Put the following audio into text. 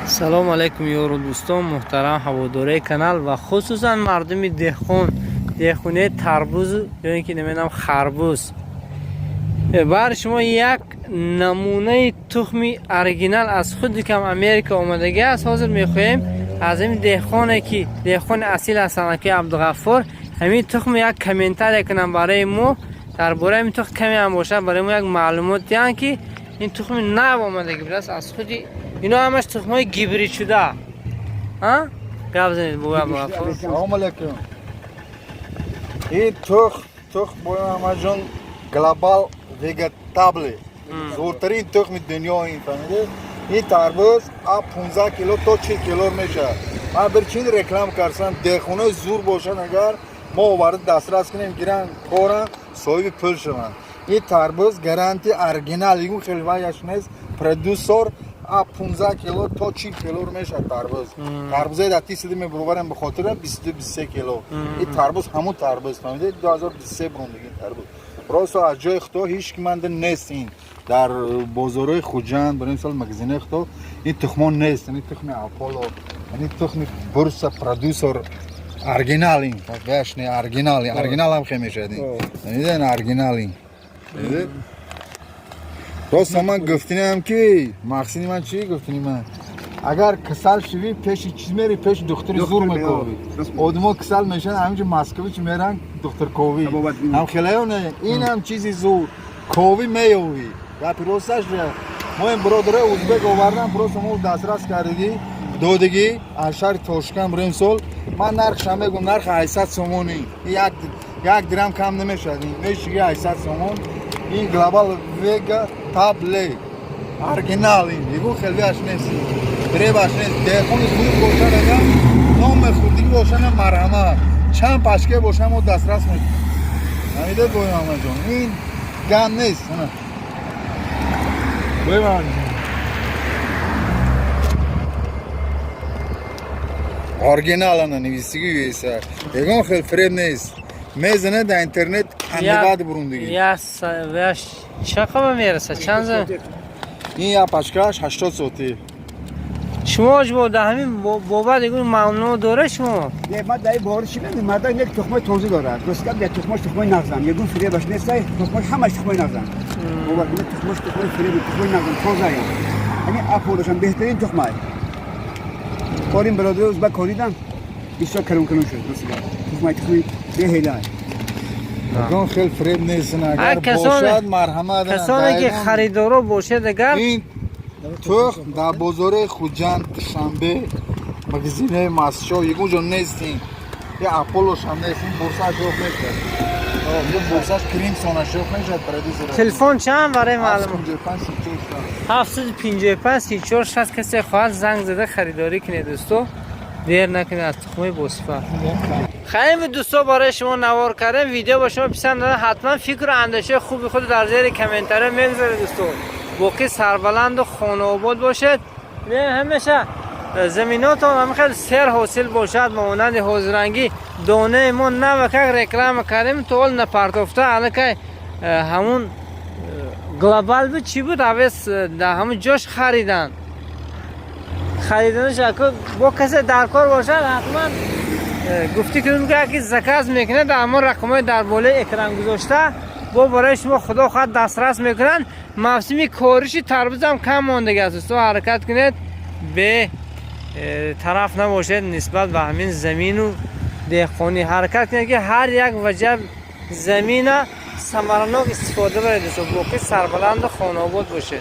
سلام علیکم یارو دوستان محترم هواداره کانال و خصوصا مردم دهخونه تربوز یا اینکه نمیدونم خربوز. بر شما یک نمونه تخم اورجینال از خود کم امریکا اومدگی است. حاضر میخوایم از این دهخون اصیل هستن که عبدالغفار همین تخم یک کامنتر کنم برای ما درباره این تخم کمی هم باشه برای ما یک معلومات دیدن که این تخم نو اومدگی است از خودی. اینا همش تخمای گیبری شده. ها؟ گپ زنید بابا عبدالغفار. سلام علیکم. این تخم باید همه جان گلوبال ویگتابل زورترین تخم دنیا این فهمیده. این تربوز 15 کیلو تا 40 کیلو میشه. من برچین رکلام کردم دهخونه زور باشن اگر ما وارد دسترس کنیم گیرن کارن صاحب پول شوند. این تربوز گارانتی اورجینال یگو خیلی وایش نیست پرودوسر 15 کیلو تا 40 کیلو میشه تربوز. تربوزای دستی سیدی میبرم به خاطر 22-23 کیلو. این تربوز همون تربوز فهمیده 2023 بروندگی تربوز. راست از جای خدا هیچ کی منده نیست این در بازارهای خوجند برای مثال مغازین خدا این تخمان نیست. این تخم اپولو این تخم بورس پرودوسر اورجینال این واش نه اورجینال هم خیلی میشه این اورجینال این راست من گفتنم که مقصدی من چی گفتنی من اگر کسل شوی پیش چیز میری پیش دکتر زور میکوی آدما کسل میشن همینجا مسکویچ میرن دکتر کوی هم خیلیونه این هم چیزی زور کوی میوی یا پیروسش ما این برادره ازبک آوردم پروس ما دسترس کردی دودگی از شهر توشکم بریم سال من نرخشم میگم نرخ 800 سومونی یک درم کم نمیشه میشه 800 سومون این گلوبال ویگا تابله اورجینال این یگو خیلی اش نیست بره باش نیست دهخون زور باشن اگر نام خوردگی باشن مرحمت چند پشکه باشن و دسترس میشه نمیده گویم همه جان این گم نیست گویم همه اورجینال انا نویسیگی ویسه یگو خیلی فریب نیست میزنه در اینترنت اندگاد بروندگی یس وش چقدر میرسه چند زن این یا پشکاش 80 سوتی شما جو ده همین بابا دیگه ممنوع داره شما نه ما دای بارش نمیدیم مردا یک تخمه توزیع داره درست کرد یک تخمه نغزن یه دون فریه باش نیست تخمه همش تخمه نغزن بابا این تخمه فریه تخمه نغزن توزیع یعنی اپولوشن بهترین تخمه کاریم برادر ازبک کاریدم 20 کلون شد درست تخمه به هیلای اون خیلی فریب نیستن اگر باشد مرحمت کسانی که خریدارا باشه دیگر این تخم در بازار خوجند شنبه مغازین ماسشو یگو جا نیستین یه اپولوش هم نیستین بورساش شوخ میشه یه بورساش کریم سونا شوخ میشه پردیس تلفن چند برای معلومات 755 کسی خواهد زنگ زده خریداری کنه دوستو دیر نکنید از تخمه بوسفر. خیلی دوستو برای شما نوار کردم ویدیو با شما پسند دادن حتما فکر و اندیشه خوبی خود در زیر کامنت‌ها میگذارید دوستو باقی سربلند و خانه آباد باشد نه همیشه زمیناتون هم خیلی سر حاصل باشد مانند حوضرنگی دانه ما نه وکک رکلام کردیم تو اول نپرتفته الکی همون گلوبال بود چی بود اویس در همون جاش خریدنش اگه با کسی در کار باشد حتما گفتی که اگه زکاز میکنه در همون رقمای در بالای اکران گذاشته با برای شما خدا خواهد دسترس میکنن. موسمی کارشی تربوز هم کم ماندگی است تو حرکت کنید به طرف نباشد نسبت به همین زمین و دهخانی حرکت کنید که هر یک وجه زمین ثمرناک استفاده برید باقی سربلند و خانه آباد باشه.